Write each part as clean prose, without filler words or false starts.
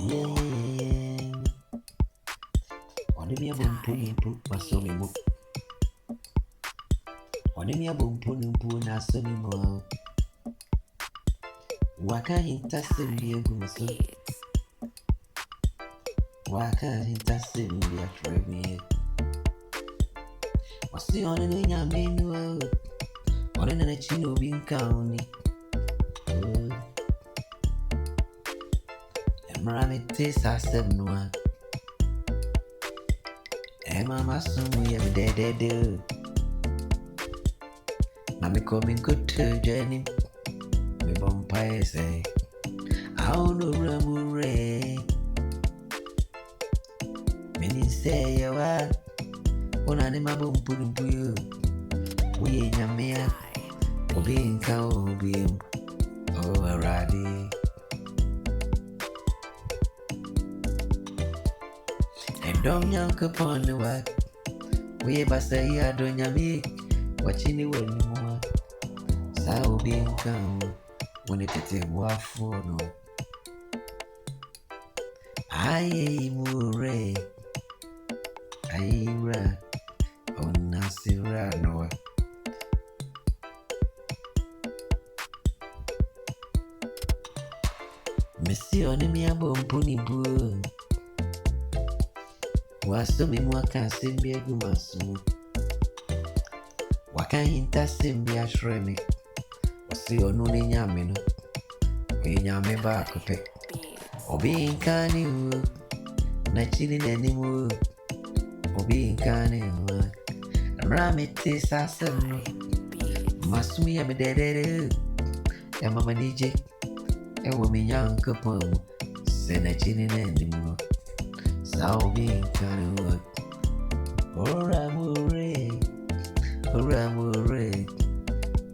Yeah. Only me a bumpo, my sonny book. Only me a bumpo, na sonny mo. Waka hintasim be a goose. Waka hintasim be a tremie. Was the only thing I mean? Or in a chino being county. And Ramit I said no. And Mamma soon we have dead. Mammy coming good to Jenny. Me bumpire say, I don't know Ramure. Many say you are one animal putting to you. We ain't a mere, being cow beam. Oh, a raddy. And don't yank upon the work. We ever say, I don't yammy, watching you anymore. So being cow when it is a waffle. No, I mure, I ra, oh, Nasira, no. Missy on me a bumpony boo. Was so me more can sing be a gumasu. Waka hintasim be a shremy. Was see on no yamino. When yame back up it. Obi in canny wood. Not chilling anymore. Obi in canny wood. Ramit is a son. Must me a dead. And Mamma DJ. A woman young couple. Send a chilling anymore. So being canny wood. Oramure. Oramure.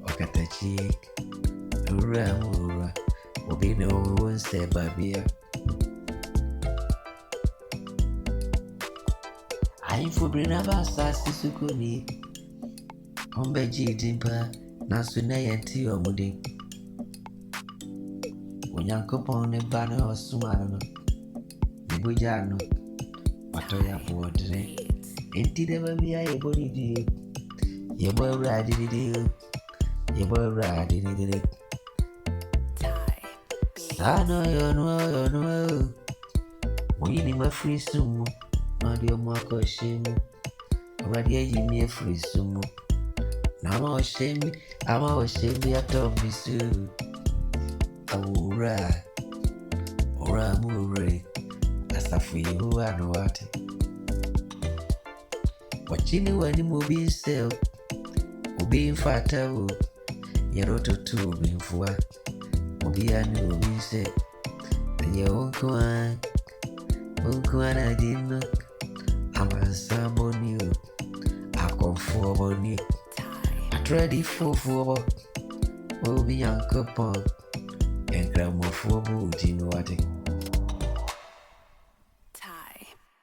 Okata cheek. Oramura. Obi no one say babia. I'm for Brinava Sassy Sukuni. Hombeji dimper, Nasune and tea or mudding. When young upon a banner or sumano, Nibujano, Matoya board, indeed ever be able to do. Your boy riding it, your boy riding it. I know you know. We need my free sumo. Not your mark shame. Already give me a free sumo. Now I'm ashamed. I'm ashamed at me soon. Alright. Alright, Murray. As a free who I know what. Watching you any movie sell. Being fatal. You're to two being for. Obi anu obi say, and your uncle I didn't know. I'm a sabon you. I come for you. I tried it for Obi Uncle Pong and grandma for boot in water.